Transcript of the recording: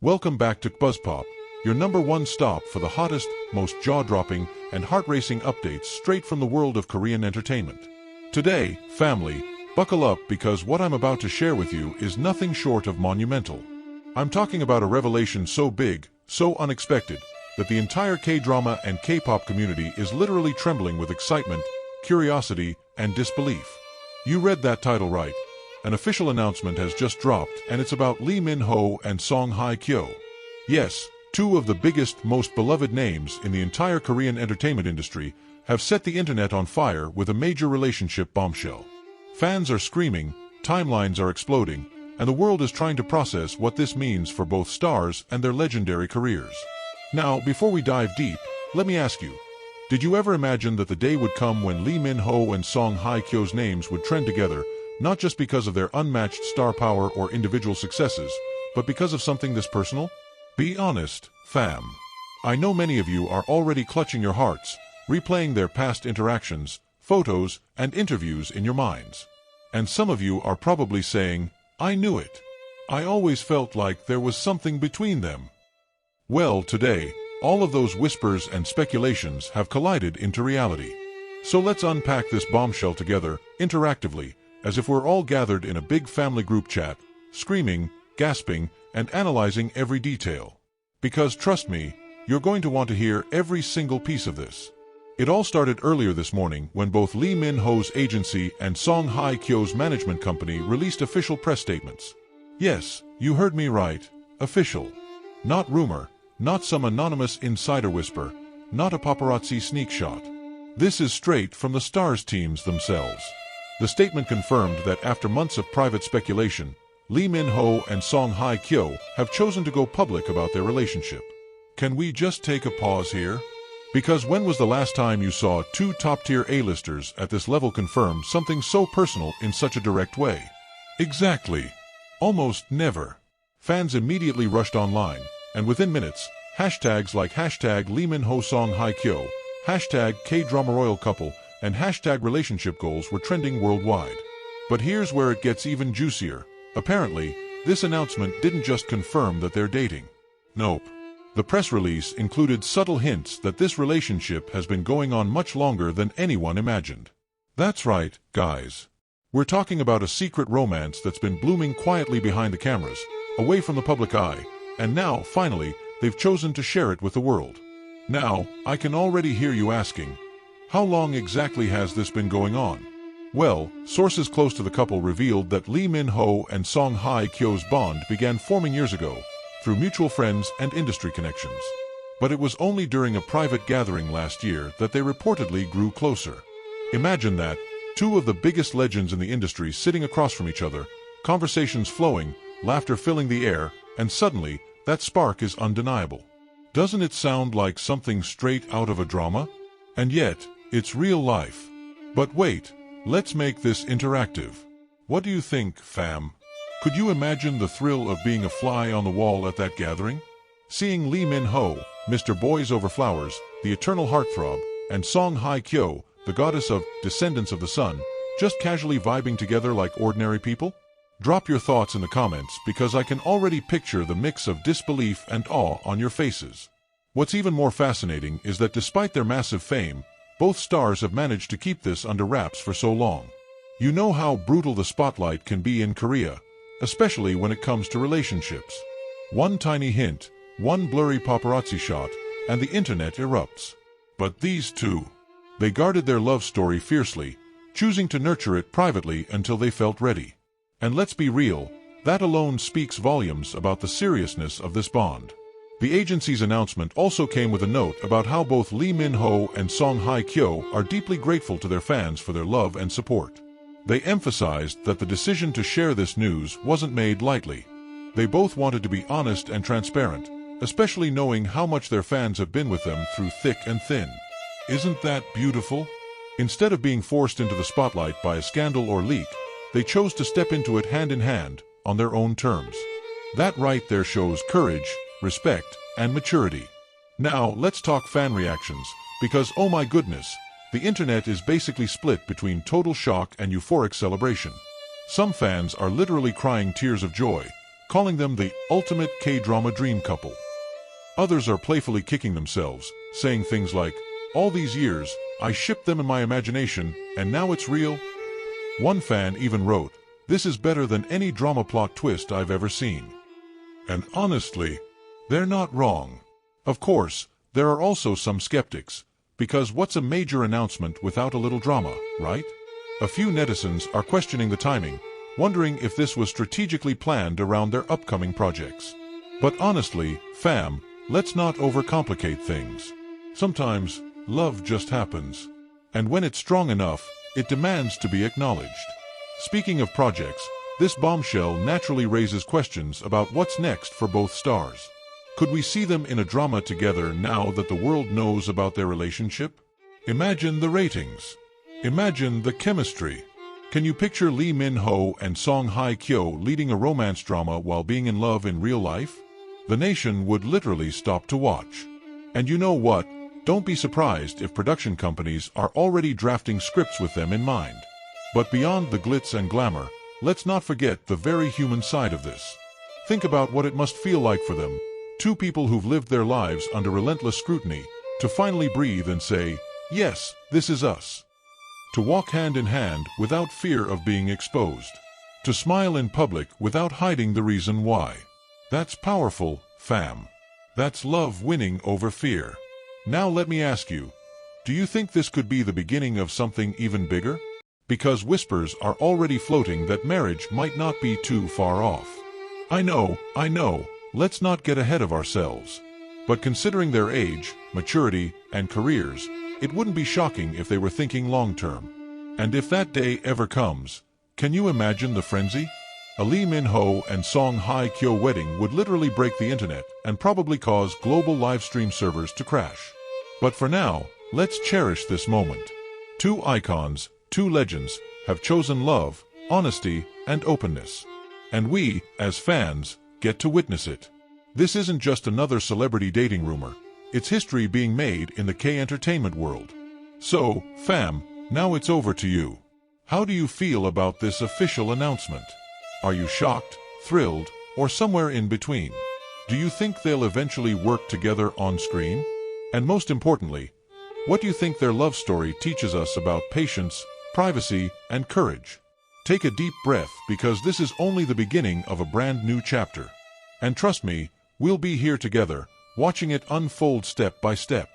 Welcome back to KBUZZPOP, your #1 stop for the hottest, most jaw-dropping, and heart-racing updates straight from the world of Korean entertainment. Today, family, buckle up because what I'm about to share with you is nothing short of monumental. I'm talking about a revelation so big, so unexpected, that the entire K-drama and K-pop community is literally trembling with excitement, curiosity, and disbelief. You read that title right. An official announcement has just dropped, and it's about Lee Min-ho and Hye Kyo. Yes, two of the biggest, most beloved names in the entire Korean entertainment industry have set the internet on fire with a major relationship bombshell. Fans are screaming, timelines are exploding, and the world is trying to process what this means for both stars and their legendary careers. Now, before we dive deep, let me ask you, did you ever imagine that the day would come when Lee Min-ho and Hye Kyo's names would trend together, not just because of their unmatched star power or individual successes, but because of something this personal? Be honest, fam. I know many of you are already clutching your hearts, replaying their past interactions, photos, and interviews in your minds. And some of you are probably saying, I knew it. I always felt like there was something between them. Well, today, all of those whispers and speculations have collided into reality. So let's unpack this bombshell together, interactively, as if we're all gathered in a big family group chat, screaming, gasping, and analyzing every detail. Because trust me, you're going to want to hear every single piece of this. It all started earlier this morning when both Lee Min-ho's agency and Hye Kyo's management company released official press statements. Yes, you heard me right, official. Not rumor, not some anonymous insider whisper, not a paparazzi sneak shot. This is straight from the stars teams themselves. The statement confirmed that after months of private speculation, Lee Min-ho and Hye Kyo have chosen to go public about their relationship. Can we just take a pause here? Because when was the last time you saw two top-tier A-listers at this level confirm something so personal in such a direct way? Exactly. Almost never. Fans immediately rushed online, and within minutes, hashtags like hashtag Lee Min-ho Hye Kyo, hashtag K-drama royal couple, and hashtag relationship goals were trending worldwide. But here's where it gets even juicier. Apparently, this announcement didn't just confirm that they're dating. Nope. The press release included subtle hints that this relationship has been going on much longer than anyone imagined. That's right, guys. We're talking about a secret romance that's been blooming quietly behind the cameras, away from the public eye, and now, finally, they've chosen to share it with the world. Now, I can already hear you asking, how long exactly has this been going on? Well, sources close to the couple revealed that Lee Min-ho and Hye Kyo's bond began forming years ago, through mutual friends and industry connections. But it was only during a private gathering last year that they reportedly grew closer. Imagine that, two of the biggest legends in the industry sitting across from each other, conversations flowing, laughter filling the air, and suddenly, that spark is undeniable. Doesn't it sound like something straight out of a drama? And yet, it's real life. But wait, let's make this interactive. What do you think, fam? Could you imagine the thrill of being a fly on the wall at that gathering? Seeing Lee Min-ho, Mr. Boys Over Flowers, the eternal heartthrob, and Hye Kyo, the goddess of descendants of the sun, just casually vibing together like ordinary people? Drop your thoughts in the comments because I can already picture the mix of disbelief and awe on your faces. What's even more fascinating is that despite their massive fame, both stars have managed to keep this under wraps for so long. You know how brutal the spotlight can be in Korea, especially when it comes to relationships. One tiny hint, one blurry paparazzi shot, and the internet erupts. But these two, they guarded their love story fiercely, choosing to nurture it privately until they felt ready. And let's be real, that alone speaks volumes about the seriousness of this bond. The agency's announcement also came with a note about how both Lee Min-ho and Hye Kyo are deeply grateful to their fans for their love and support. They emphasized that the decision to share this news wasn't made lightly. They both wanted to be honest and transparent, especially knowing how much their fans have been with them through thick and thin. Isn't that beautiful? Instead of being forced into the spotlight by a scandal or leak, they chose to step into it hand in hand, on their own terms. That right there shows courage, respect, and maturity. Now, let's talk fan reactions, because oh my goodness, the internet is basically split between total shock and euphoric celebration. Some fans are literally crying tears of joy, calling them the ultimate K-drama dream couple. Others are playfully kicking themselves, saying things like, "All these years, I shipped them in my imagination, and now it's real." One fan even wrote, "This is better than any drama plot twist I've ever seen." And honestly, they're not wrong. Of course, there are also some skeptics, because what's a major announcement without a little drama, right? A few netizens are questioning the timing, wondering if this was strategically planned around their upcoming projects. But honestly, fam, let's not overcomplicate things. Sometimes, love just happens. And when it's strong enough, it demands to be acknowledged. Speaking of projects, this bombshell naturally raises questions about what's next for both stars. Could we see them in a drama together now that the world knows about their relationship? Imagine the ratings. Imagine the chemistry. Can you picture Lee Min-ho and Song Hye Kyo leading a romance drama while being in love in real life? The nation would literally stop to watch. And you know what? Don't be surprised if production companies are already drafting scripts with them in mind. But beyond the glitz and glamour, let's not forget the very human side of this. Think about what it must feel like for them, two people who've lived their lives under relentless scrutiny, to finally breathe and say, "Yes, this is us." To walk hand in hand without fear of being exposed. To smile in public without hiding the reason why. That's powerful, fam. That's love winning over fear. Now let me ask you, do you think this could be the beginning of something even bigger? Because whispers are already floating that marriage might not be too far off. I know, let's not get ahead of ourselves. But considering their age, maturity, and careers, it wouldn't be shocking if they were thinking long-term. And if that day ever comes, can you imagine the frenzy? A Lee Min-ho and Song Hye Kyo wedding would literally break the internet and probably cause global live stream servers to crash. But for now, let's cherish this moment. Two icons, two legends, have chosen love, honesty, and openness. And we, as fans, get to witness it. This isn't just another celebrity dating rumor. It's history being made in the K-entertainment world. So, fam, now it's over to you. How do you feel about this official announcement? Are you shocked, thrilled, or somewhere in between? Do you think they'll eventually work together on screen? And most importantly, what do you think their love story teaches us about patience, privacy, and courage? Take a deep breath, because this is only the beginning of a brand new chapter. And trust me, we'll be here together, watching it unfold step by step.